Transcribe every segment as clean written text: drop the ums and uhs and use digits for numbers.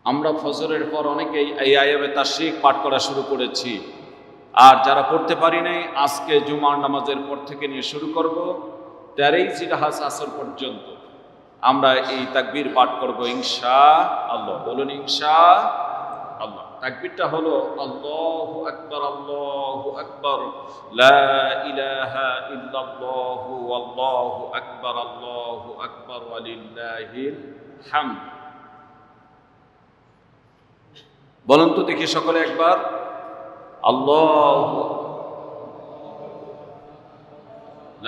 আমরা ফজরের পর অনেকেই এই আয়াতে তাশরিক পাঠ করা শুরু করেছি, আর যারা পড়তে পারি নাই আজকে জুমার নামাজের পর থেকে নিয়ে শুরু করব 13 জিলহজ আসর পর্যন্ত আমরা এই তাকবীর পাঠ করব ইনশাআল্লাহ। বলুন ইনশাআল্লাহ। তাকবীরটা হলো আল্লাহু আকবার লা ইলাহা ইল্লাল্লাহু আল্লাহু আকবার ওয়ালিল্লাহিল হামদ। বলুন তো দেখি সকলে একবার, আল্লাহু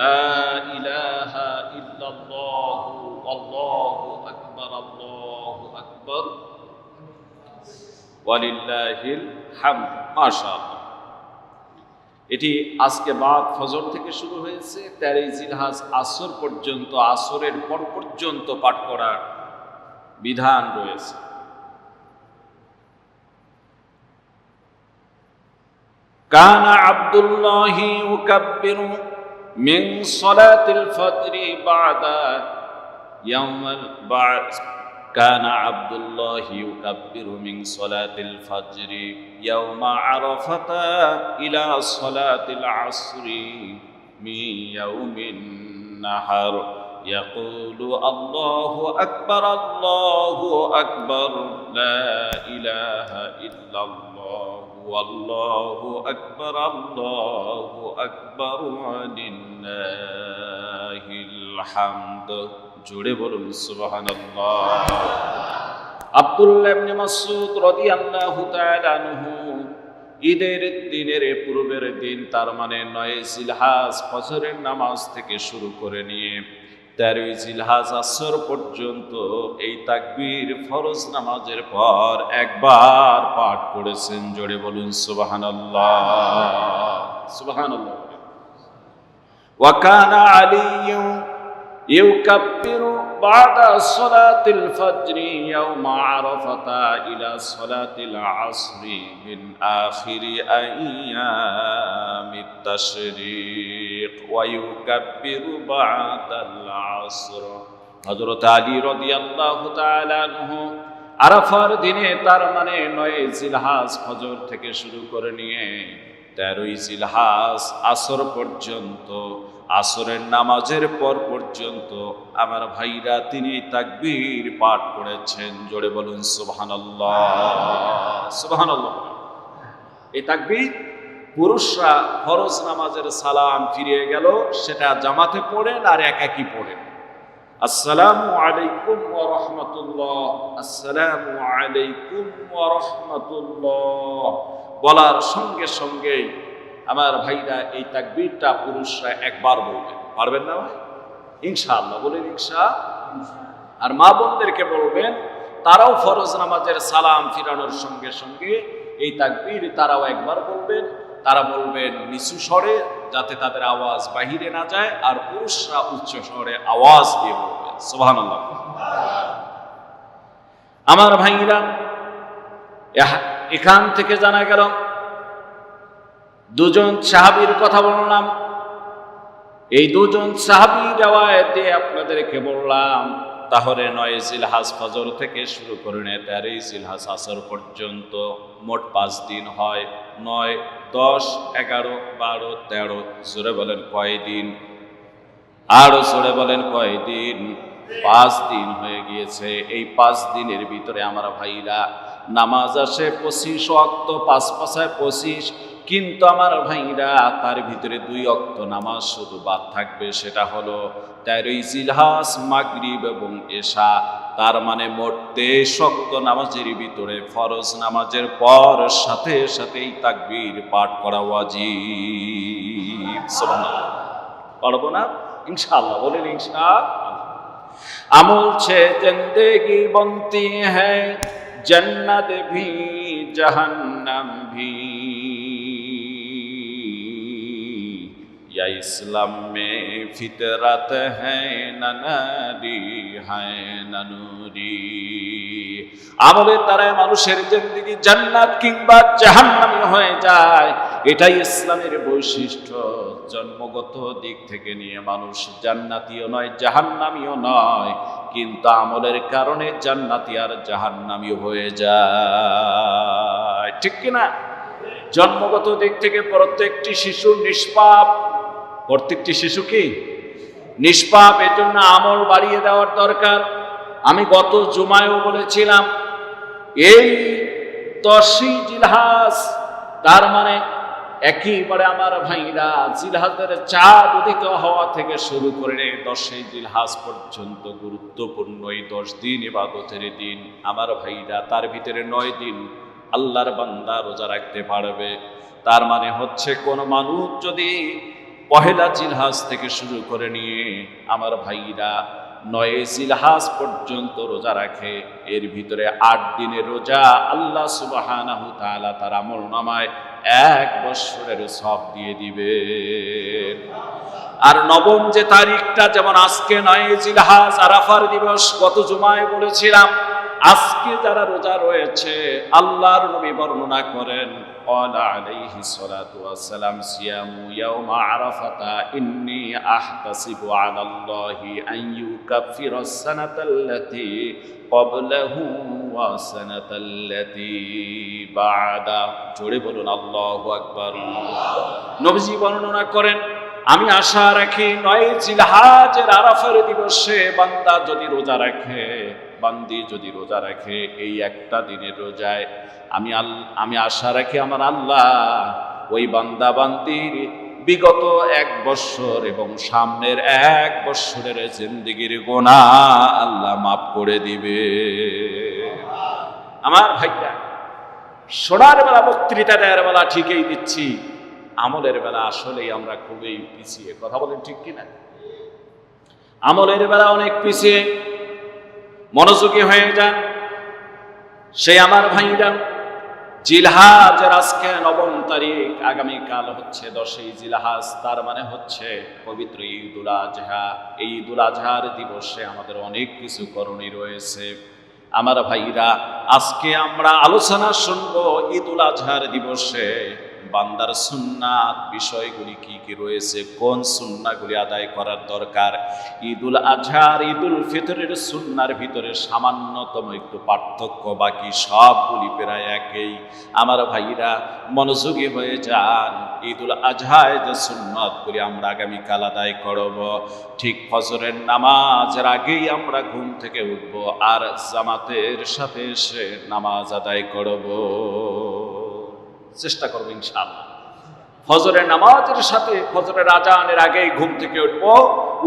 লা ইলাহা ইল্লাল্লাহু আল্লাহু আকবার ওয়ালিল্লাহিল হামদ। মাশাআল্লাহ। এটি আজকে বাদ ফজর থেকে শুরু হয়েছে, 13 জিলহজ আসর পর্যন্ত, আসরের পর পর্যন্ত পাঠ করার বিধান রয়েছে। কানা আব্দুল্লাহি ইউকাব্বিরু মিন সালাতিল ফজরি বাদা ইয়াউমাল বা'স। কানা আব্দুল্লাহি ইউকাব্বিরু মিন সালাতিল ফজরি ইয়াউমা আরাফাতা ইলা সালাতিল আসরি মিন ইয়াউমিন নাহার ইয়াকুলু আল্লাহু আকবার লা ইলাহা ইল্লাল্লাহু আল্লাহু আকবার ওয়ালিল্লাহিল হামদ। জোরে বলুন সুবহানাল্লাহ। আব্দুল্লাহ ইবনে মাসউদ রাদিয়াল্লাহু তাআলা আনহু ঈদের দিনের পূর্বের দিন, তার মানে 9 জিলহজ ফজরের নামাজ থেকে শুরু করে নিয়ে 13 জিলহজ আসর পর্যন্ত এই তাকবীর ফরজ নামাজের পর একবার পাঠ করেছেন। জোরে বলুন সুবহানাল্লাহ সুবহানাল্লাহ। ওয়া কানা আলিয়্যু ইউকাব্বিরু বা'দা সালাতিল ফজরি ইয়াউমা আরাফাতা ইলা সালাতিল আসরি মিন আখিরি আইয়ামিত তাশরীক ওয়া ইউকাব্বিরু বা'দাল আসর। হযরত আলী রাদিয়াল্লাহু তাআলা আনহু আরাফার দিনে, তার মানে 9 জিলহজ ফজর থেকে শুরু করে নিয়ে 13 জিলহজ আসর পর্যন্ত, আসরের নামাজের পর পর্যন্ত আমার ভাইরা তিনি তাকবীর পাঠ করেছেন। জোরে বলুন সুবহানাল্লাহ সুবহানাল্লাহ। এই তাকবীর পুরুষরা ফরজ নামাজের সালাম ফিরিয়ে গেল সেটা জামাতে পড়েন আর একাকী পড়েন। আসসালামু আলাইকুম ওয়া রাহমাতুল্লাহ, আসসালামু আলাইকুম ওয়া রাহমাতুল্লাহ বলার সঙ্গে সঙ্গে আমার ভাইরা এই তাকবীরটা পুরুষরা একবার বলবেন। পারবেন না ভাই? ইনশাআল্লাহ বলেন ইনশাআল্লাহ। আর মা বোনদেরকে বলবেন তারাও ফরজ নামাজের সালাম ফিরানোর সঙ্গে সঙ্গে এই তাকবীর তারাও একবার বলবেন। তারা বলবেন নিচু স্বরে, যাতে তাদের আওয়াজ বাহিরে না যায়, আর পুরুষরা উচ্চ স্বরে আওয়াজ দিয়ে বলবেন সুবহানাল্লাহ। আমার ভাইরা, এখান থেকে জানা গেল দুজন সাহাবীর কথা বললাম। এই দুজন সাহাবী riwayat দিয়ে আপনাদেরকে বললাম। তাহলে 9 জিলহজ ফজর থেকে শুরু করে 13 জিলহজ আসর পর্যন্ত মোট 5 দিন হয়। 9, 10, 11, 12, 13। জোরে বলেন কয়দিন? আরো জোরে বলেন কয়দিন? 5 দিন হয়ে গিয়েছে। এই 5 দিনের ভিতরে আমার ভাইরা নামাজ আসে 25 ওয়াক্ত, 5 পাঁচায় 25। কিন্তু আমার ভাইরা তার ভিতরে 2 ওয়াক্ত নামাজ শুধু বাদ থাকবে, সেটা হলো 13 জিলহজ মাগরিব এবং এশা। তার মানে মোট 23 ওয়াক্ত নামাজের ভিতরে ফরজ নামাজের পর সাথে সাথে এই তাকবীর পাঠ করা ওয়াজিব। সুবহানাল্লাহ। পারবো না? ইনশাআল্লাহ বলেন ইনশাআল্লাহ। আমল से जिंदगी बनती है, जन्नत भी जहन्नम भी, या इस्लाम में फितरत है न नारी है न नूरी। আমলের দ্বারা মানুষের জিন্দেগি জান্নাত কিংবা জাহান্নামী হয়ে যায়, এটাই ইসলামের বৈশিষ্ট্য। জন্মগত দিক থেকে নিয়ে মানুষ জান্নাতীয় নয়, জাহান্নামীও নয়, কিন্তু আমলের কারণে জান্নাতি আর জাহান্নামী হয়ে যায়। ঠিক কিনা? জন্মগত দিক থেকে প্রত্যেকটি শিশু নিষ্পাপ। প্রত্যেকটি শিশু কি নিষ্পাপ? এর জন্য আমল বাড়িয়ে দেওয়ার দরকার। আমি গত জুমায়ও বলেছিলাম, এই 10ই জিলহজ, তার মানে একেবারে আমার ভাইরা জিলহজের চাঁদ উদিত হওয়া থেকে শুরু করে 10ই জিলহজ পর্যন্ত গুরুত্বপূর্ণ এই 10 দিন ইবাদতের দিন। আমার ভাইরা তার ভিতরে 9 দিন আল্লাহর বান্দা রোজা রাখতে পারবে। তার মানে হচ্ছে কোন মানুষ যদি পহেলা জিলহজ থেকে শুরু করে নিয়ে আমার ভাইরা 9 জিলহজ পর্যন্ত রোজা রাখে, এর ভিতরে 8 দিনের রোজা আল্লাহ সুবহানাহু তাআলা তার আমলনামায় 1 বছরের সওয়াব দিয়ে দিবে। আর নবম যে তারিখটা, যেমন আজকে 9 জিলহজ আরাফার দিবস, গত জুমায় বলেছিলাম, আজকে যারা রোজা রয়েছে আল্লাহর নবী বর্ণনা করেন, ক্বালা আলাইহিস সালাতু ওয়াস সালাম, সিয়ামু ইয়াউমা আরাফাতা ইন্নী আহতাসিবু আলাল্লাহি আন ইউকাফিরাস সানাতাল্লাতী ক্বাবলাহু ওয়া সানাতাল্লাতী বা'দা। জোরে বলুন আল্লাহু আকবার। নবীজি বর্ণনা করেন, আমি আশা রাখি 9 জিলহজের আরাফার দিবসে বান্দা যদি রোজা রাখে, বান্দি যদি রোজা রাখে, এই একটা দিনের রোজায় আমি আশা রাখি আমার আল্লাহ ওই বান্দা বান্দির বিগত 1 বছর এবং সামনের 1 বছরের জিন্দেগির গুনাহ আল্লাহ মাফ করে দিবে। আমার ভাইরা, শোনার বেলা বক্তৃতা দেওয়ার বেলা ঠিকই দিচ্ছি, আমলের বেলা আসলেই আমরা খুবই পিছিয়ে। কথা বলেন ঠিক কিনা? আমলের বেলা অনেক পিছিয়ে। মনোযোগী হয়ে যান। সেই আমার ভাইরা, জিলহজের আজকে 9 তারিখ, আগামীকাল হচ্ছে 10ই জিলহজ, তার মানে হচ্ছে পবিত্র ঈদুল আজহা। এই ঈদুল আজহার দিবসে আমাদের অনেক কিছু করণীয় রয়েছে। আমার ভাইরা, আজকে আমরা আলোচনা শুনবো ঈদুল আজহার দিবসে বান্দার সুন্নাত বিষয়গুলি কি কি রয়েছে, কোন সুন্নাহগুলি আদায় করার দরকার। ঈদুল আজহার ঈদুল ফিতরের সুন্নার ভিতরে সামান্যতম একটু পার্থক্য, বাকি সবগুলি প্রায় একই। আমার ভাইরা মনোযোগী হয়ে যান। ঈদুল আজহায় যে সুন্নাতগুলি আমরা আগামীকাল আদায় করব, ঠিক ফজরের নামাজের আগেই আমরা ঘুম থেকে উঠব আর জামাতের সাথে এসে নামাজ আদায় করব। চেষ্টা করবো ইনশাআল্লাহ। ফজরের নামাজের সাথে ফজরের আজানের আগেই ঘুম থেকে উঠবো,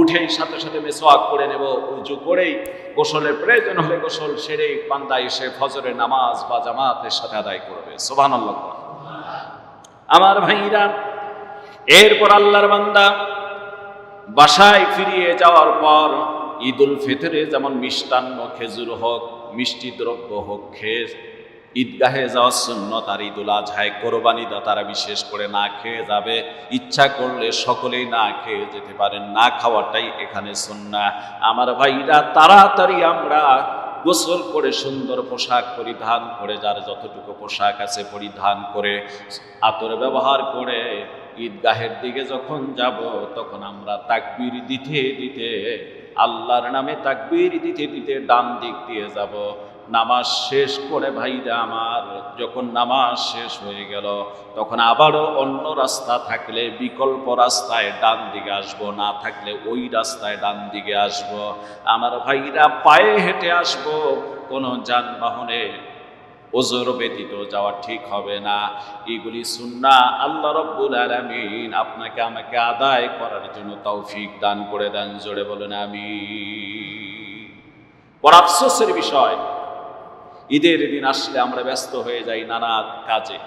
উঠেই সাথে সাথে মিসওয়াক করে নেব, উজু করেই গোসলের প্রয়োজন হলে গোসল সেরেই বান্দা এসে ফজরের নামাজ বা জামাতের সাথে আদায় করবে। সুবহানাল্লাহ। আমার ভাইরা, এরপর আল্লাহর বান্দা বাসায় ফিরিয়ে যাওয়ার পর ঈদুল ফিতরে যেমন মিষ্টান্ন, খেজুর হোক, মিষ্টি দ্রব্য হোক, খেয়ে ঈদগাহে যাওয়ার সুন্নত। আর ঈদুল আজহায় কোরবানি দাতারা বিশেষ করে না খেয়ে যাবে। ইচ্ছা করলে সকলেই না খেয়ে যেতে পারেন, না খাওয়াটাই এখানে সুন্নাহ। আমার ভাইরা, তাড়াতাড়ি আমরা গোসল করে সুন্দর পোশাক পরিধান করে, যার যতটুকু পোশাক আছে পরিধান করে, আতর ব্যবহার করে ঈদগাহের দিকে যখন যাব, তখন আমরা তাকবীর দিতে দিতে, আল্লাহর নামে তাকবীর দিতে দিতে ডান দিক দিয়ে যাব। নামাজ শেষ করে ভাইরা আমার, যখন নামাজ শেষ হয়ে গেল, তখন আবারও অন্য রাস্তা থাকলে বিকল্প রাস্তায় ডান দিকে আসব, না থাকলে ওই রাস্তায় ডান দিকে আসব। আমার ভাইরা, পায়ে হেঁটে আসব, কোনো যানবাহনে ওজর ব্যতীত যাওয়া ঠিক হবে না। এগুলি সুন্নাহ। আল্লাহ রাব্বুল আলামিন আপনাকে আমাকে আদায় করার জন্য তৌফিক দান করে দেন। জোরে বলেন আমিন। বড় আফসোসের বিষয়, ঈদের দিন আসলে আমরা ব্যস্ত হয়ে যাই নানা কাজে।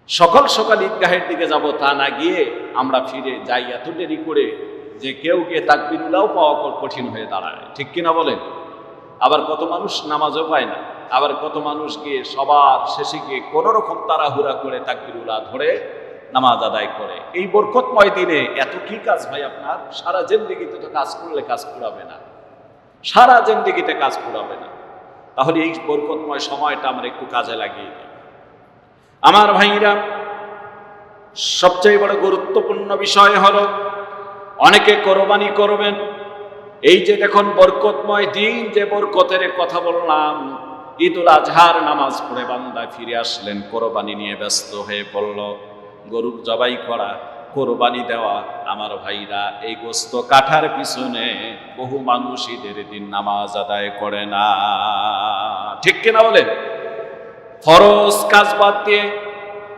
সকাল সকাল ঈদগাহের দিকে যাব, তা না গিয়ে আমরা ফিরে যাই এত দেরি করে যে কেউ গিয়ে তাকবীরুল্লাহ পাওয়া কঠিন হয়ে দাঁড়ায়। ঠিক কিনা বলেন? আবার কত মানুষ নামাজও পায় না, আবার কত মানুষ গিয়ে সবার শেষে গিয়ে কোনো রকম তাড়াহুড়া করে তাকবীরুল্লাহ ধরে নামাজ আদায় করে। এই বরকতময় দিনে এত কি কাজ ভাই আপনার? সারা জিন্দেগিতে তো কাজ করলে কাজ কুড়াবে না, সারা জিন্দেগিতে কাজ কুড়াবে না। তাহলে এই বরকতময় সময়টা আমরা একটু কাজে লাগিয়ে দিই। আমার ভাইরা, সবচেয়ে বড় গুরুত্বপূর্ণ বিষয় হলো, অনেকে কোরবানি করবেন, এই যে দেখুন বরকতময় দিন, যে বরকতের কথা বললাম, ঈদুল আজহার নামাজ পড়ে বান্দা ফিরে আসলেন, কোরবানি নিয়ে ব্যস্ত হয়ে পড়ল। গরু জবাই করা, কোরবানি দেওয়া। আমার ভাইরা, এই গোস্ত কাটার পিছনে বহু মানুষ ঈদের দিন নামাজ আদায় করে না, ঠিক কিনা বলেন? ফরজ কাজ বাদ দিয়ে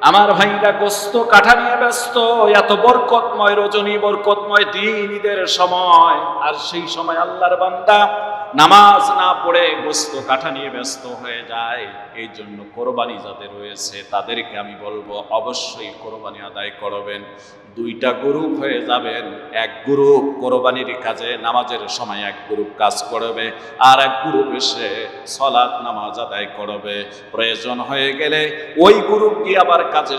আমার ভাইরা গোস্ত কাটা নিয়ে ব্যস্ত। এত বরকতময় রজনী, বরকতময় দিন, ঈদের সময়, আর সেই সময় আল্লাহর বান্দা নামাজ না পড়ে গোস্ত কাটা নিয়ে ব্যস্ত হয়ে যায়। এই জন্য কোরবানি যাদের রয়েছে তাদেরকে আমি বলবো অবশ্যই কোরবানি আদায় করবেন। দুইটা গ্রুপ হয়ে যাবেন। এক গ্রুপ কোরবানির কাজে নামাজের সময় এক গ্রুপ কাজ করবে, আর এক গ্রুপ এসে সালাত নামাজ আদায় করবে। প্রয়োজন হয়ে গেলে ওই গ্রুপ গিয়ে আবার কাজে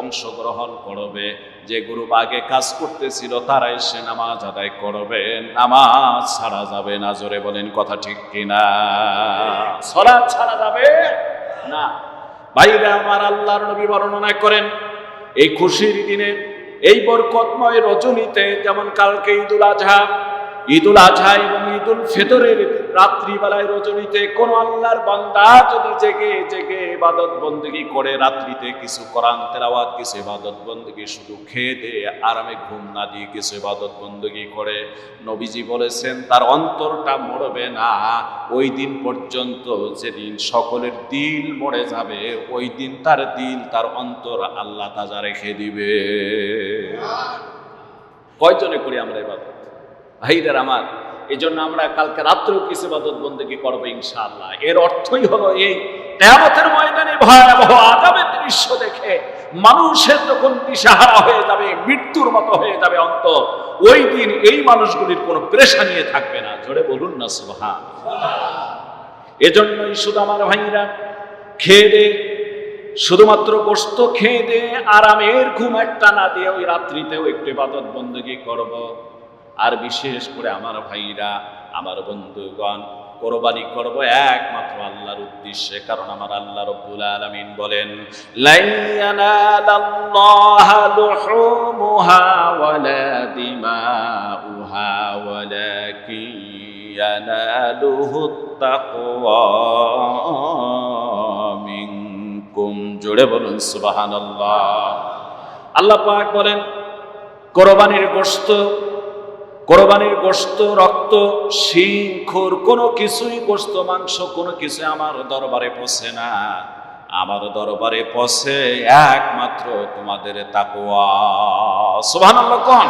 অংশগ্রহণ করবে। যে গ্রুপ আগে কাজ করতেছিল তারা এসে নামাজ আদায় করবে। নামাজ ছাড়া যাবে না, জোরে বলেন কথা ঠিক কিনা? সালাত ছাড়া যাবে না। ভাইরা আমার, আল্লাহর নবী বর্ণনা করেন এই খুশির দিনে, এই বরকতময় রজনীতে, যেমন কালকে ঈদুল আজহা, ঈদুল আজহা এবং ঈদুল ফিতরের রাত্রিবেলায় রজনীতে কোন আল্লাহর বান্দা যদি জেগে জেগে ইবাদত বন্দেগী করে, রাত্রিতে কিছু কোরআন তেলাওয়াত, কিছু ইবাদত বন্দেগী, শুধু খেয়ে দিয়ে আরামে ঘুম না দিয়ে কিছু ইবাদত বন্দেগী করে, নবীজি বলেছেন তার অন্তরটা মরবে না ওই দিন পর্যন্ত। যেদিন সকলের দিল মরে যাবে, ওই দিন তার দিল, তার অন্তর আল্লাহ তাজা রেখে দিবে। কয়জনে করি আমরা ইবাদত? ভাইদের আমার, এই জন্য আমরা কালকে রাত্রেও কিছু ইবাদত বন্দেগী করবো ইনশাআল্লাহ। এর অর্থই হলো এই কিয়ামতের ময়দানে ভয়াবহ আযাবের দৃশ্য দেখে মানুষের যখন দিশাহারা হয়ে যাবে, মৃত্যুর মতো হয়ে যাবে অন্তর, ওই দিন এই মানুষগুলির কোনো পেরেশানি থাকবে না। জোরে বলুন না সুবহানাল্লাহ। এজন্যই শুধু আমার ভাইরা খেয়ে দে, শুধুমাত্র গোশত খেয়ে দে আরামের ঘুম একটা না দিয়ে ওই রাত্রিতেও একটু ইবাদত বন্দেগী করব। আর বিশেষ করে আমার ভাইরা, আমার বন্ধুগণ, কোরবানি করব একমাত্র আল্লাহর উদ্দেশ্যে। কারণ আমার আল্লাহ রাব্বুল আলামিন বলেন, লা ইয়ানালাল্লাহু লুহুমুহা ওয়ালা দিমাউহা ওয়ালাকিন ইয়ানালুহুত তাকওয়া মিনকুম। জোরে বলুন সুবহানাল্লাহ। আল্লাহ পাক বলেন কোরবানির গোশত, রক্ত, শিং, খুর কোনো কিছুই, গোশত, মাংস কোনো কিছু আমার দরবারে পৌঁছে না। আমার দরবারে পৌঁছে একমাত্র তোমাদের তাকওয়া। সুবহানাল্লাহ। কোন?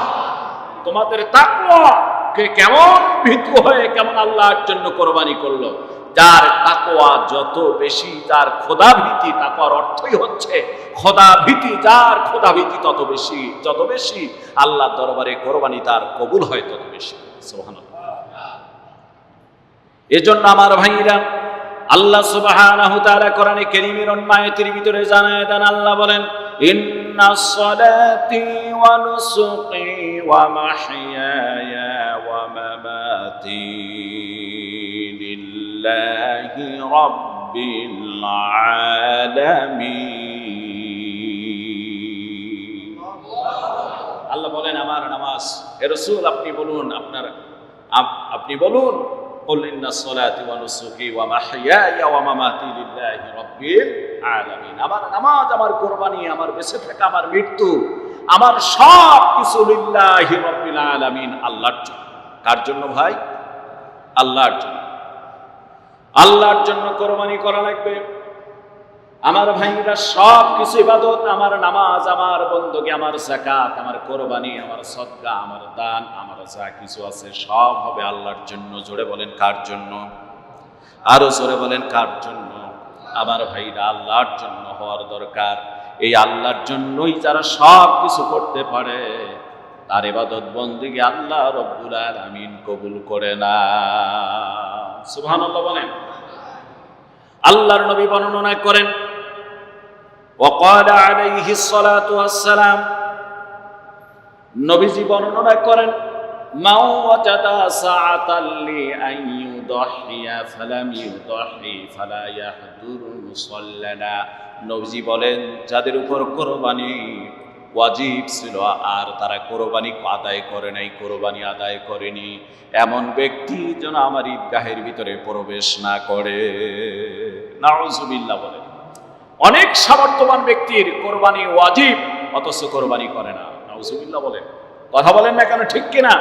তোমাদের তাকওয়া। কে কেমন ভীতু হয়ে কেমন আল্লাহর জন্য কোরবানি করলো? যার তাকওয়া যত বেশি, যার খোদাভীতি, তাকওয়ার অর্থই হচ্ছে খোদাভীতি, যার খোদাভীতি তত বেশি, যত বেশি আল্লাহর দরবারে কোরবানি তার কবুল হয় তত বেশি। সুবহানাল্লাহ। এজন্য আমার ভাইরা, আল্লাহ সুবহানাহু ওয়া তাআলা কোরআনে কারীমের অন্য আয়াতের ভিতরে জানায় দেন, আল্লাহ বলেন, ইন্নাস সালাতি ওয়া নুসুকি ওয়া মাহইয়ায়া ওয়া মামাতি লিল্লাহি রাব্বিল আলামিন। আল্লাহ বলেন আমার নামাজ, হে রাসূল আপনি বলুন, আপনি বলুন, কুল ইন্নাস সালাতি ওয়া নুসুকি ওয়া মাহইয়ায়া ওয়া মামাতি লিল্লাহি রাব্বিল আলামিন। আমার নামাজ, আমার কোরবানি, আমার বেঁচে থাকা, আমার মৃত্যু, আমার সব কিছু লিল্লাহি রাব্বিল আলামিন, আল্লাহর জন্য। কার জন্য ভাই? আল্লাহর জন্য। আল্লাহর জন্য কোরবানি করা লাগবে। আমার ভাইরা, সব কিছু ইবাদত, আমার নামাজ, আমার বন্দগি, আমার যাকাত, আমার কোরবানি, আমার সদকা, আমার দান, আমার যা কিছু আছে সব হবে আল্লাহর জন্য। জোরে বলেন কার জন্য? আরো জোরে বলেন কার জন্য? আমার ভাইরা, আল্লাহর জন্য হওয়ার দরকার। এই আল্লাহর জন্যই যারা সব কিছু করতে পারে, তার ইবাদত বন্দেগী আল্লাহ রাব্বুল আলামিন কবুল করে না। সুবহানাল্লাহ বলেন। আল্লাহর নবী বর্ণনা করেন, وقال عليه الصلاة والسلام, নবীজি বর্ণনা করেন, মান ওয়াজাদা সাআতান লিআন ইউদহিয়া ফালাম ইউদহি ফালা ইয়াহদুর মুসাল্লানা। নবীজি বলেন, যাদের উপর কোরবানি ওয়াজিব ছিল আর তারা কোরবানি আদায় করে নাই, কোরবানি আদায় করেনি, এমন ব্যক্তি যেন আমার ঈদগাহের ভিতরে প্রবেশ না করে। নাউজুবিল্লাহ বলেন। অনেক সামর্থ্যবান ব্যক্তির কোরবানি ওয়াজিব অথচ কোরবানি করে না। নাউজুবিল্লাহ বলেন। কথা বলেন না কেন, ঠিক কিনা?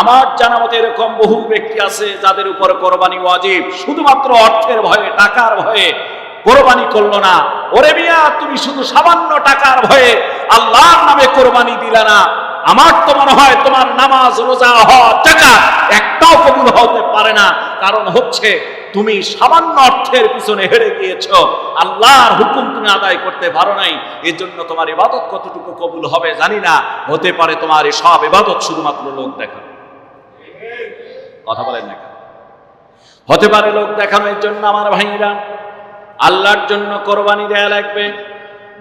আমার জানা মতে এরকম বহু ব্যক্তি আছে যাদের উপর কোরবানি ওয়াজিব, শুধুমাত্র অর্থের ভয়ে, টাকার ভয়ে কোরবানি করলো না। ওরে মিয়া, তুমি শুধু সামান্য টাকার ভয়ে আল্লাহর নামে কোরবানি দিলে না, আমার তো মনে হয় তোমার নামাজ, রোজা, হজ, যাকাত একটাও কবুল হতে পারে না। কারণ হচ্ছে তুমি সামান্য অর্থের পিছনে হেরে গিয়েছো, আল্লাহর হুকুম তুমি আদায় করতে পারো নাই। এর জন্য তোমার ইবাদত কতটুকু কবুল হবে জানি না। হতে পারে তোমার এই সব ইবাদত শুধুমাত্র লোক দেখানো। কথা বলেন না কেন? হতে পারে লোক দেখানোর জন্য। আমার ভাইরা, আল্লাহর জন্য কোরবানি দেয়া লাগবে।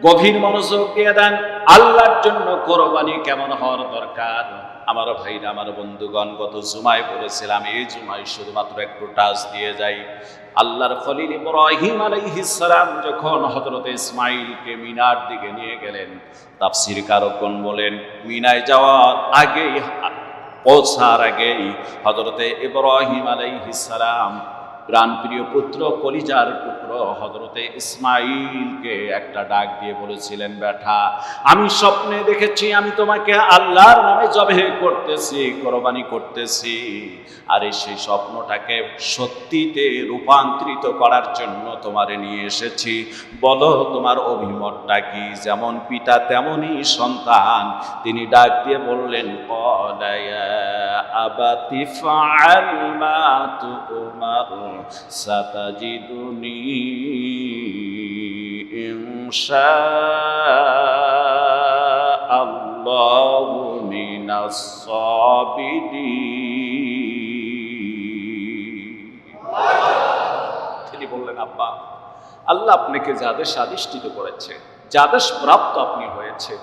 গভীর মনোযোগ দিয়ে দেন। আল্লাহর জন্য কোরবানি কেমন হওয়ার দরকার? আমার ভাইরা, আমার বন্ধুগণ, গত জুমায় বলেছিলাম, এই জুমায় শুধুমাত্র একটু টাচ দিয়ে যাই। আল্লাহর খলিল ইব্রাহিম আলাইহিস সালাম যখন হযরত ইসমাঈলকে মিনার দিকে নিয়ে গেলেন, তাফসীর কারকগণ বলেন মিনায় যাওয়ার আগেই, পৌঁছার আগেই হযরত ইব্রাহিম আলাইহিস সালাম প্রাণপ্রিয় পুত্র, কলিজার পুত্র হযরতে ইসমাঈলকে একটা ডাক দিয়ে বলেছিলেন, বেটা, আমি স্বপ্নে দেখেছি আমি তোমাকে আল্লাহর নামে জবাহ করতেছি, কোরবানি করতেছি। আর সেই স্বপ্নটাকে সত্যিতে রূপান্তরিত করার জন্য তোমারে নিয়ে এসেছি। বলো তোমার অভিমতটা কি? যেমন পিতা তেমনই সন্তান। তিনি ডাক দিয়ে বললেন, ক্বালা ইয়া আবাতি ফাআল মা তু'মার সাতাজিদুনি ইনশাআল্লাহু মিনাস সাবিরিন। তিনি বললেন, আব্বা, আল্লাহ আপনাকে যে আদেশ আদিষ্ঠিত করেছে, যে আদেশ প্রাপ্ত আপনি হয়েছে,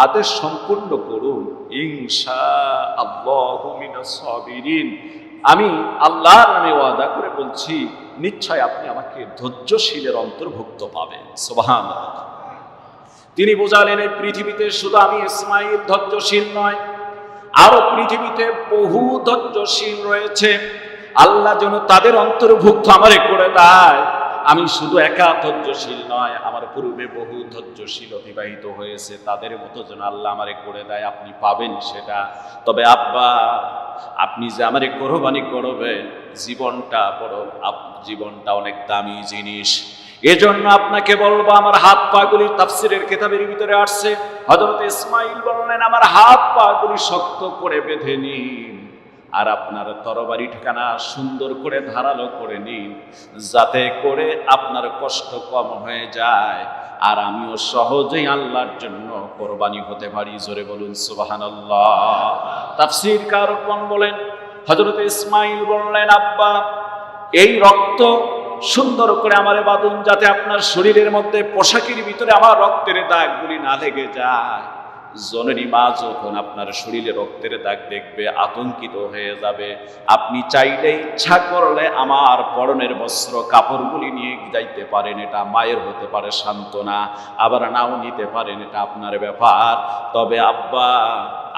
আদেশ সম্পূর্ণ করুন। ইনশাআল্লাহু মিনাস সাবিরিন। আমি আল্লাহর নামে ওয়াদা করে বলছি, নিশ্চয় আপনি আমাকে ধৈর্যশীলের অন্তর্ভুক্ত পাবেন। সুবহানাল্লাহ। তিনি বোঝালেন, এই পৃথিবীতে শুধু আমি ইসমাঈল ধৈর্যশীল নয়, আরো পৃথিবীতে বহু ধৈর্যশীল রয়েছে। আল্লাহ যেন তাদের অন্তর্ভুক্ত আমারে করে দেয়। আমি শুধু একা ধৈর্যশীল নয়, আমার পূর্বে বহু ধৈর্যশীল অতিবাহিত হয়েছে, তাদের মতো যেন আল্লাহ আমারে করে দেয়। আপনি পাবেন সেটা। তবে আব্বা, আপনি যে আমারে কোরবানি করবেন, জীবনটা অনেক দামি জিনিস। এজন্য আপনাকে বলবো, আমার হাত পা গুলি, তাফসীরের কিতাবের ভিতরে আসছে, হযরত ইসমাঈল বললেন, আমার হাত পা গুলি শক্ত করে বেঁধে নিন, আর আপনার তরবারি ঠিকানা সুন্দর করে ধারালো করে নিন, যাতে করে আপনার কষ্ট কম হয়ে যায় আর আমিও সহজেই আল্লাহর জন্য কোরবানি হতে পারি। জোরে বলুন সুবহানাল্লাহ। তাফসীর কারকগণ বলেন, হযরত ইসমাঈল বললেন, আব্বা, এই রক্ত সুন্দর করে আমারে বাঁধুন, যাতে আপনার শরীরের মধ্যে, পোশাকের ভিতরে আমার রক্তের দাগগুলি না লেগে যায়। জননী মা যখন আপনার শরীরে রক্তের দাগ দেখবে, আতঙ্কিত হয়ে যাবে। আপনি চাইলে, ইচ্ছা করলে আমার পরনের বস্ত্র, কাপড়গুলি নিয়ে যাইতে পারেন, এটা মায়ের হতে পারে সান্ত্বনা, আবার নাও নিতে পারেন, এটা আপনার ব্যাপার। তবে আব্বা,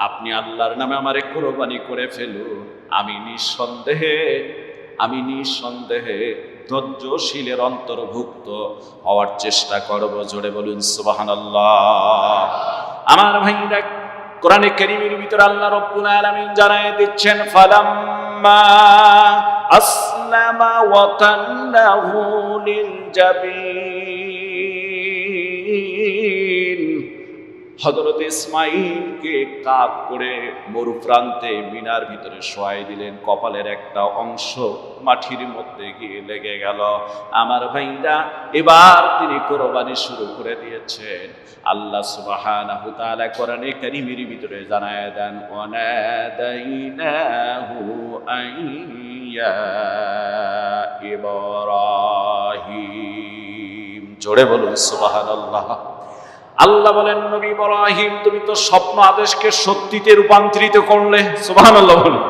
আপনি আল্লাহর নামে আমারে কোরবানি করে ফেলুন। আমি নিঃসন্দেহে ধৈর্যশীলের অন্তর্ভুক্ত হওয়ার চেষ্টা করব। জোরে বলুন সুবহানাল্লাহ। আমার ভাইরা, কোরআনে কারীমের ভিতরে আল্লাহ রাব্বুল আলামিন জানায় দিচ্ছেন, ফালাম্মা আসলামা ওয়া তাল্লাহু লিল জাবিন। হযরত ইসমাঈলকে কাঁধ করে মরু প্রান্তে মিনার ভিতরে শোয়াই দিলেন। কপালের একটা অংশ মাটির মধ্যে গিয়ে লেগে গেল। আমার ভাইরা, এবার তিনি কোরবানি শুরু করে দিয়েছেন। আল্লাহ সুবহানাহু ওয়া তাআলা কোরআনে কারীমের ভিতরে জানায় দেন, ওয়ানাদাইনাহু আইয়া ইব্রাহিম। জোরে বলুন সুবহানাল্লাহ। আল্লাহ বলেন, নবী ইব্রাহিম, তুমি তো স্বপ্ন আদেশকে সত্যিতে রূপান্তরিত করলে। সুবহানাল্লাহ বলুন।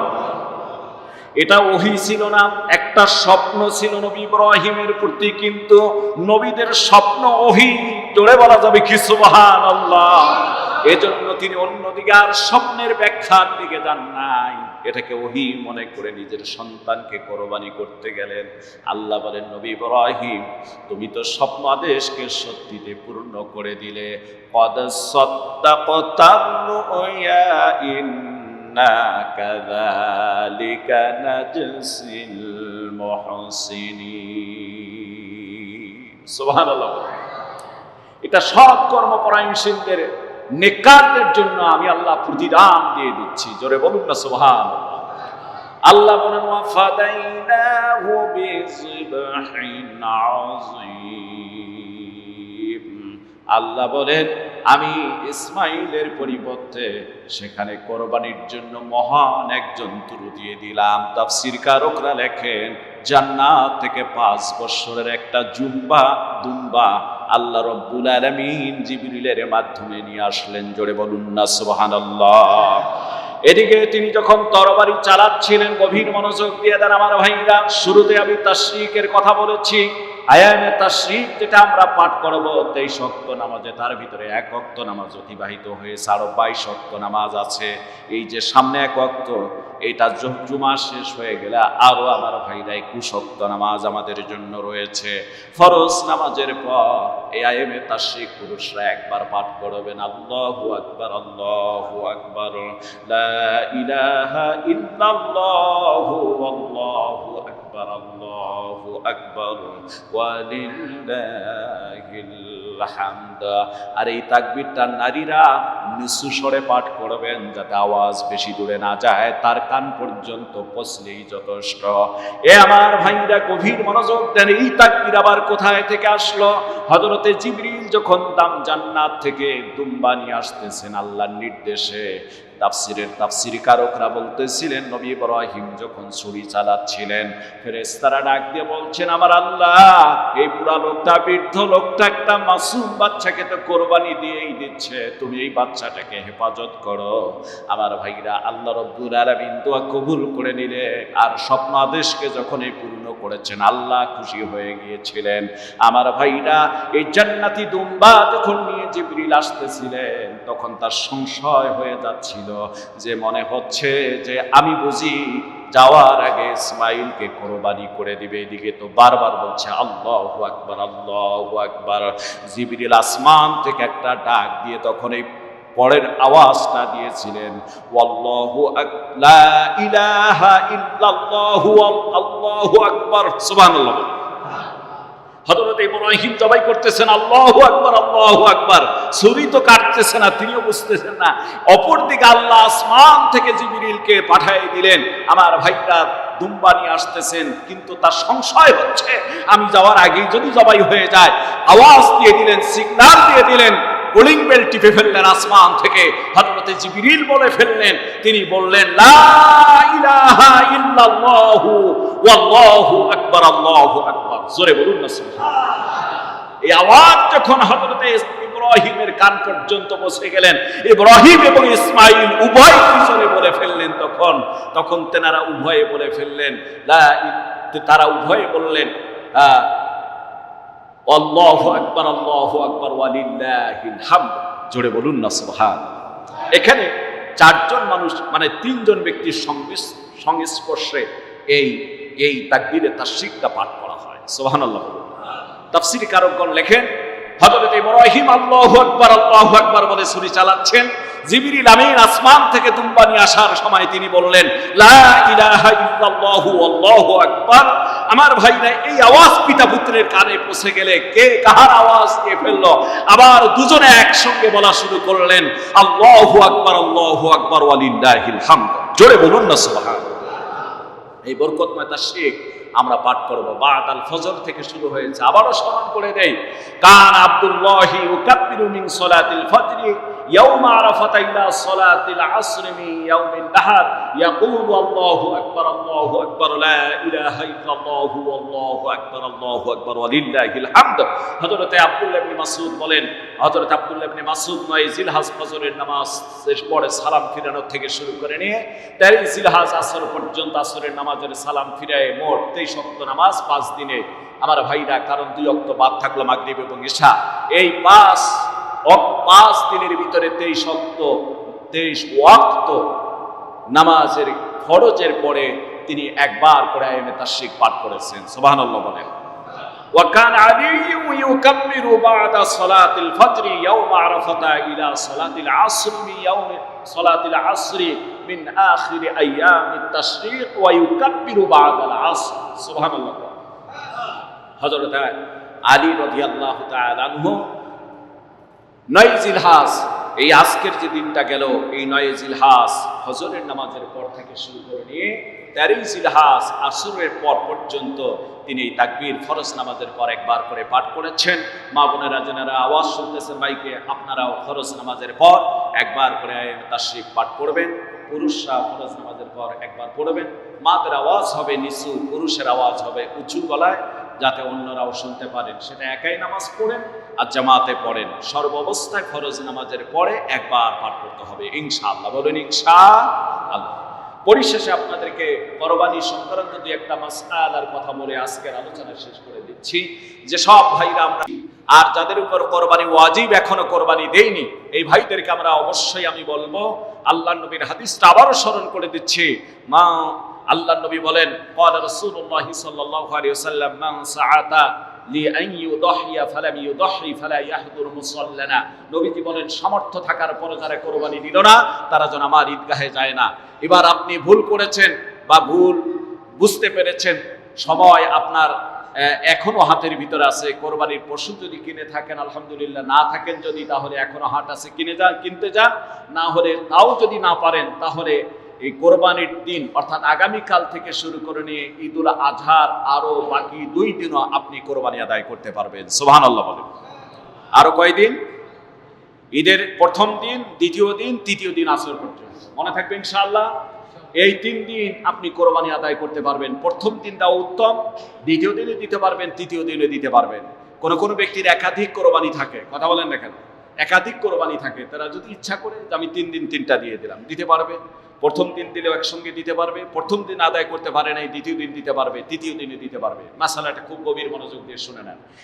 এটা ওহী ছিল না, একটা স্বপ্ন ছিল নবী ইব্রাহিমের প্রতি, কিন্তু নবীদের স্বপ্ন ওহী, জোরে বলা যাবে কি সুবহানাল্লাহ। এজন্য তিনি অন্যদিকে আর স্বপ্নের ব্যাখ্যার দিকে যান নাই, এটাকে ওহী মনে করে নিজের সন্তানকে কোরবানি করতে গেলেন। আল্লাহ বলেন, নবী ইব্রাহিম তুমি তো স্বপ্ন আদেশকে সত্যিতে পূর্ণ করে দিলে। কদ সাদ্দাকতার রুয়া ইন্না কাযালিকা নাজসিল মুহসিনিন। সুবহানাল্লাহ। এটা সৎ কর্মপরায়ণদের নেকারদের জন্য আমি আল্লাহ প্রতিদান দিয়ে দিচ্ছি, জোরে বলুন না সুবহানাল্লাহ। আল্লাহ বলেন, ওয়াফাদাইনাহু বিযিবহিন আযীম। আল্লাহ বলেন, আমি ইসমাইলের পরিবর্তে সেখানে কোরবানির জন্য মহান এক জন্তু দিয়ে দিলাম। তাফসীরকারকরা লেখেন, জান্নাত থেকে 5 বছরের একটা দুম্বা আল্লাহ রব্বুল আলামিন জিবরিলের মাধ্যমে নিয়ে আসলেন, জোরে বলুন না সুবহানাল্লাহ। এদিকে তিনি যখন তরবারি চালাচ্ছিলেন, গভীর মনোযোগ দিয়ে দেন আমার ভাইরা। শুরুতে আমি তাশরিকের কথা বলেছি। আয়ামে তাশরিক যেটা আমরা পাঠ করব 23 ওয়াক্ত নামাজে, তার ভিতরে 1 ওয়াক্ত নামাজ অতিবাহিত হয়েছে, আরো 22 ওয়াক্ত নামাজ আছে। এই যে সামনে 1 ওয়াক্ত, এটা জুমা শেষ হয়ে গেলে আরো আমার ভাইরা 21 ওয়াক্ত নামাজ আমাদের জন্য রয়েছে। ফরজ নামাজের পর এই আয়ামে তাশরিক পুরুষরা একবার পাঠ করবেন, আল্লাহু আকবার, আল্লাহু আকবার, লা ইলাহা ইল্লাল্লাহু, আল্লাহু আকবার, আল্লাহু আকবার, ওয়ালিল্লাহিল হামদ। আর এই তাকবীরটা নারীরা নিচু স্বরে পাঠ করবেন, যাতে আওয়াজ বেশি দূরে না যায়, তার কান পর্যন্ত পৌঁছলেই যথেষ্ট। এ আমার ভাইরা গভীর মনোযোগ দেন। এই তাকবীর আবার কোথায় থেকে আসলো? হযরতে জিবরিল যখন জান্নাত থেকে দুম্বা নিয়ে আসতেছেন আল্লাহর নির্দেশে, তাফসীরকারকরা বলতেছিলেন, নবী ইব্রাহিম যখন ছুরি চালাচ্ছিলেন, ফেরেশতারা ডাক দিয়ে বলছেন, আমার আল্লাহ, এই বুড়া লোকটা, বৃদ্ধ লোকটা একটা মাসুম বাচ্চাকে তো কোরবানি দিয়েই দিচ্ছে, তুমি এই বাচ্চাটাকে হেফাজত করো। আমার ভাইরা, আল্লাহ রব্বুল আলামিন দোয়া কবুল করে নিলে, আর স্বপ্ন আদেশকে যখন এই পূর্ণ করেছেন, আল্লাহ খুশি হয়ে গিয়েছিলেন। আমার ভাইরা, এই জান্নাতি দুম্বা যখন নিয়ে জিবরিল আসতেছিলেন, তখন তার সংশয় হয়ে যাচ্ছিল, যে মনে হচ্ছে যে আমি বুঝি যাওয়ার আগে ইসমাইলকে কোরবানি করে দিবে। এদিকে তো বারবার বলছে আল্লাহু আকবার, আল্লাহু আকবার। জিবরিল আসমান থেকে একটা ডাক দিয়ে তখন এই পরের আওয়াজটা দিয়েছিলেন, ওয়াল্লাহু লা ইলাহা ইল্লাল্লাহু, আল্লাহু আকবার, সুবহানাল্লাহ। হযরত ইব্রাহিম জবাই করতেছেন, আল্লাহু আকবার, আল্লাহু আকবার। ছুরি তো কাটতেছে না, তিনিও বুঝতেছেন না। অপরদিকে আল্লাহ আসমান থেকে জিবরিলকে পাঠিয়ে দিলেন। আমার ভাইরা দুম্বা নিয়ে আসতেছেন, কিন্তু তার সংশয় হচ্ছে আমি যাওয়ার আগেই যদি জবাই হয়ে যায়। আওয়াজ দিয়ে দিলেন, সিগন্যাল দিয়ে দিলেন, কলিং বেল টিপে ফেললেন আসমান থেকে। হযরতে জিবরিল বলে ফেললেন, তিনি বললেন, লা ইলাহা ইল্লাল্লাহু, ওয়াল্লাহু আকবার, আল্লাহু আকবার। জোরে বলুন না সুবহানাল্লাহ। এই আওয়াজ যখন হযরতে ইব্রাহিমের কান পর্যন্ত পৌঁছে গেলেন, ইব্রাহিম এবং ইসমাইল উভয় পিছনে বলে ফেললেন, তখন তেনারা উভয়ে বলে ফেললেন, তারা উভয়ে বললেন, আল্লাহু আকবার, আল্লাহু আকবার, ওয়ালিল্লাহিল হামদ। জোরে বলুন না সুবহানাল্লাহ। এখানে 4 জন মানুষ, মানে 3 জন ব্যক্তির সংস্পর্শে এই তাকবীরে তাশরিকটা পাঠ করা হয়। সুবহানাল্লাহ। তাফসীরকারকগণ লেখেন, হযরত ইব্রাহিম আল্লাহু আকবার, আল্লাহু আকবার বলে ছুরি চালাচ্ছেন। জিবরিল আমিন আসমান থেকে দুম্বা নিয়ে আসার সময় তিনি বললেন, লা ইলাহা ইল্লাল্লাহু, আল্লাহু আকবার। আমার ভাইরা, এই আওয়াজ পিতা পুত্রের কানে পৌঁছে গেলে কে কাহার আওয়াজ দিয়ে ফেললো? আবার দুজনে একসঙ্গে বলা শুরু করলেন, আল্লাহু আকবার, আল্লাহু আকবার, ওয়ালিল্লাহিল হামদ। জোরে বলুন না সুবহানাল্লাহ। এই বরকতময় তাশরিক আমরা পাঠ করব, বাদাল ফজর থেকে শুরু হয়েছে। আবারও স্মরণ করে দেই, কান আব্দুল্লাহি ইউকাব্বিরু মিন সালাতিল ফজরি ইয়াউমা আরাফাতা ইলা সালাতিল আসর মিন ইয়াউমিন নাহার ইয়াকুলু আল্লাহু আকবার লা ইলাহা ইল্লাল্লাহু আল্লাহু আকবার ওয়া লিল্লাহিল হামদ। হযরতে আব্দুল্লাহ ইবনে মাসউদ বলেন, হযরত আব্দুল্লাহ ইবনে মাসউদ 9 জিলহজ ফজরের নামাজ শেষ পরে সালাম ফিরানোর থেকে শুরু করে নিয়ে 13 জিলহজ আসর পর্যন্ত আসরের নামাজের সালাম ফিরায় মোট 23 ওয়াক্ত নামাজ 5 দিনে। আমার ভাইরা, কারণ 2 ওয়াক্ত বাদ থাকলো মাগরিব এবং ইশা, এই 5 দিনের ভিতরে 23 ওয়াক্ত নামাজের ফরজের পরে তিনি একবার করে আয়ামে তাশরিক পাঠ করেছেন। সুবহানাল্লাহ বলেন। وكان علي يكبر بعد صلاة الفجر يوم عرفة إلى صلاة العصر من يوم صلاة العصر من آخر أيام التشريق ويكبر بعد العصر سبحان الله। হযরত আলী রাদিয়াল্লাহু তাআলা আনহু 9 জিলহজ, এই আজকের যে দিনটা গেল, এই 9 জিলহজ ফজরের নামাজের পর থেকে শুরু করে নিয়ে 13 জিলহজ আসরের পর পর্যন্ত তিনি তাকবীর ফরজ নামাজের পর একবার করে পাঠ করেছেন। মা বোনেরা যারা আওয়াজ শুনতেছেন মাইকে, আপনারাও ফরজ নামাজের পর একবার করে আয়ামে তাশরিক পাঠ করবেন। পুরুষরা ফরজ নামাজের পর একবার পড়বেন। মাদের আওয়াজ হবে নিচু, পুরুষের আওয়াজ হবে উঁচু গলায়, যাতে অন্যরাও শুনতে পারেন। সেটা একাই নামাজ পড়েন আর জামাতে পড়েন, সর্বাবস্থায় ফরজ নামাজের পরে একবার পাঠ করতে হবে ইনশাআল্লাহ। বলেন ইনশাআল্লাহ। পরিশেষে আপনাদেরকে কোরবানি সংক্রান্ত 2-1 মাসআলার কথা বলে আজকের আলোচনা শেষ করে দিচ্ছি। যে সব ভাইরা আমরা আর যাদের উপর কোরবানি ওয়াজিব, এখনো কোরবানি দেইনি, এই ভাইদেরকে আমরা অবশ্যই আমি বলবো, আল্লাহর নবীর হাদিসটা আবারও স্মরণ করে দিচ্ছি। আল্লাহর নবী বলেন, ক্বালা রাসূলুল্লাহ সাল্লাল্লাহু আলাইহি ওয়াসাল্লাম, মান সাআতা লিআন ইউদহিয়া ফালাম ইউদহি ফালা ইয়াহদুর মুসাল্লানা। নবীজি বলেন, সামর্থ্য থাকার পরে যারা কোরবানি দিল না, তারা যেন আমার ঈদগাহে যায় না। এবার আপনি ভুল করেছেন বা ভুল বুঝতে পেরেছেন, সময় আপনার এখনো হাতের ভিতরে আছে। কোরবানির পশু যদি কিনে থাকেন আলহামদুলিল্লাহ, না থাকেন যদি, তাহলে এখনো হাট আছে, কিনতে যান। না হলে তাও যদি না পারেন, তাহলে এই কোরবানির দিন অর্থাৎ আগামীকাল থেকে শুরু করে নিয়ে ঈদুল আজহার আরো বাকি 2 দিনও আপনি কোরবানি আদায় করতে পারবেন। সুবহানাল্লাহ বলেন। আরো কয়দিন? ঈদের প্রথম দিন, দ্বিতীয় দিন, তৃতীয় দিন আসর পর্যন্ত মনে থাকবে ইনশাআল্লাহ। এই 3 দিন আপনি কোরবানি আদায় করতে পারবেন। প্রথম দিনটাও উত্তম, দ্বিতীয় দিনে দিতে পারবেন, তৃতীয় দিনে দিতে পারবেন। কোন ব্যক্তির একাধিক কোরবানি থাকে, কথা বলেন দেখেন, একাধিক কোরবানি থাকে, তারা যদি ইচ্ছা করে যে আমি 3 দিন 3টা দিয়ে দিলাম, দিতে পারবে। প্রথম দিন দিলেও একসঙ্গে দিতে পারবে, প্রথম দিন আদায় করতে পারে নাই, দ্বিতীয় দিন দিতে পারবে, তৃতীয় দিনে দিতে পারবে। মাসালাটা খুব গভীর মনোযোগ দিয়ে শুনে নেন।